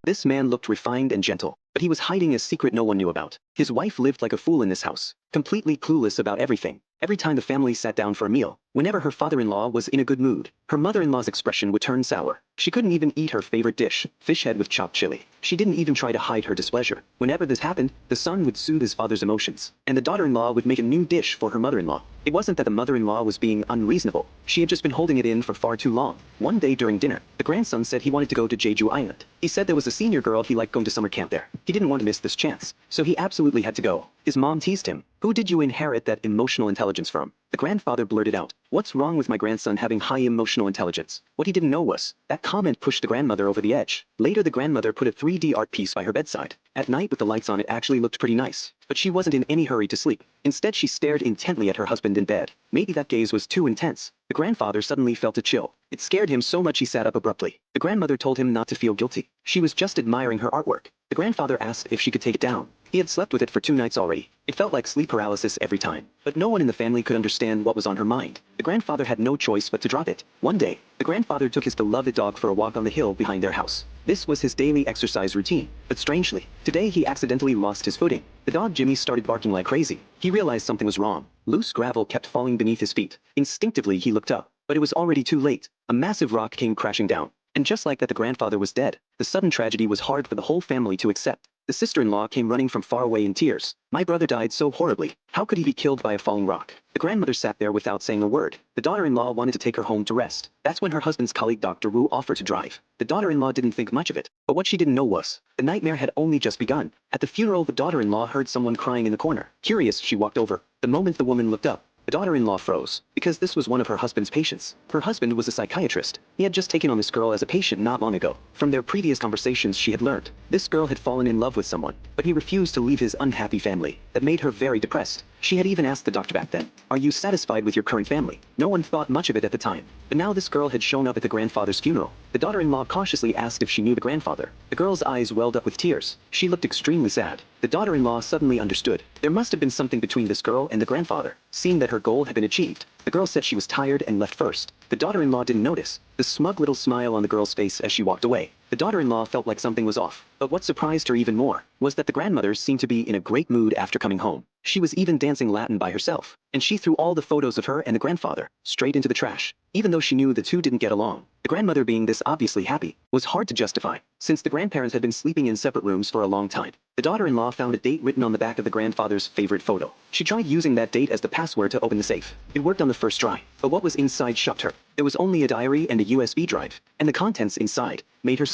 This man looked refined and gentle, but he was hiding a secret no one knew about. His wife lived like a fool in this house, completely clueless about everything. Every time the family sat down for a meal, whenever her father-in-law was in a good mood, her mother-in-law's expression would turn sour. She couldn't even eat her favorite dish, fish head with chopped chili. She didn't even try to hide her displeasure. Whenever this happened, the son would soothe his father's emotions, and the daughter-in-law would make a new dish for her mother-in-law. It wasn't that the mother-in-law was being unreasonable. She had just been holding it in for far too long. One day during dinner, the grandson said he wanted to go to Jeju Island. He said there was a senior girl he liked going to summer camp there. He didn't want to miss this chance, so he absolutely had to go. His mom teased him. "Who did you inherit that emotional intelligence from?" The grandfather blurted out. "What's wrong with my grandson having high emotional intelligence?" What he didn't know was, that comment pushed the grandmother over the edge. Later the grandmother put a 3D art piece by her bedside. At night with the lights on it actually looked pretty nice. But she wasn't in any hurry to sleep. Instead she stared intently at her husband in bed. Maybe that gaze was too intense. The grandfather suddenly felt a chill. It scared him so much he sat up abruptly. The grandmother told him not to feel guilty. She was just admiring her artwork. The grandfather asked if she could take it down. He had slept with it for 2 nights already. It felt like sleep paralysis every time. But no one in the family could understand what was on her mind. The grandfather had no choice but to drop it. One day, the grandfather took his beloved dog for a walk on the hill behind their house. This was his daily exercise routine. But strangely, today he accidentally lost his footing. The dog Jimmy started barking like crazy. He realized something was wrong. Loose gravel kept falling beneath his feet. Instinctively he looked up, but it was already too late. A massive rock came crashing down. And just like that, the grandfather was dead. The sudden tragedy was hard for the whole family to accept. The sister-in-law came running from far away in tears. "My brother died so horribly. How could he be killed by a falling rock?" The grandmother sat there without saying a word. The daughter-in-law wanted to take her home to rest. That's when her husband's colleague Dr. Wu offered to drive. The daughter-in-law didn't think much of it. But what she didn't know was, the nightmare had only just begun. At the funeral, the daughter-in-law heard someone crying in the corner. Curious, she walked over. The moment the woman looked up, the daughter-in-law froze, because this was one of her husband's patients. Her husband was a psychiatrist. He had just taken on this girl as a patient not long ago. From their previous conversations she had learned, this girl had fallen in love with someone, but he refused to leave his unhappy family. That made her very depressed. She had even asked the doctor back then, "Are you satisfied with your current family?" No one thought much of it at the time. But now this girl had shown up at the grandfather's funeral. The daughter-in-law cautiously asked if she knew the grandfather. The girl's eyes welled up with tears. She looked extremely sad. The daughter-in-law suddenly understood. There must have been something between this girl and the grandfather. Seeing that her goal had been achieved, the girl said she was tired and left first. The daughter-in-law didn't notice the smug little smile on the girl's face as she walked away. The daughter-in-law felt like something was off. But what surprised her even more was that the grandmother seemed to be in a great mood after coming home. She was even dancing Latin by herself, and she threw all the photos of her and the grandfather straight into the trash, even though she knew the two didn't get along. The grandmother being this obviously happy was hard to justify, since the grandparents had been sleeping in separate rooms for a long time. The daughter-in-law found a date written on the back of the grandfather's favorite photo. She tried using that date as the password to open the safe. It worked on the first try, but what was inside shocked her. There was only a diary and a USB drive, and the contents inside made her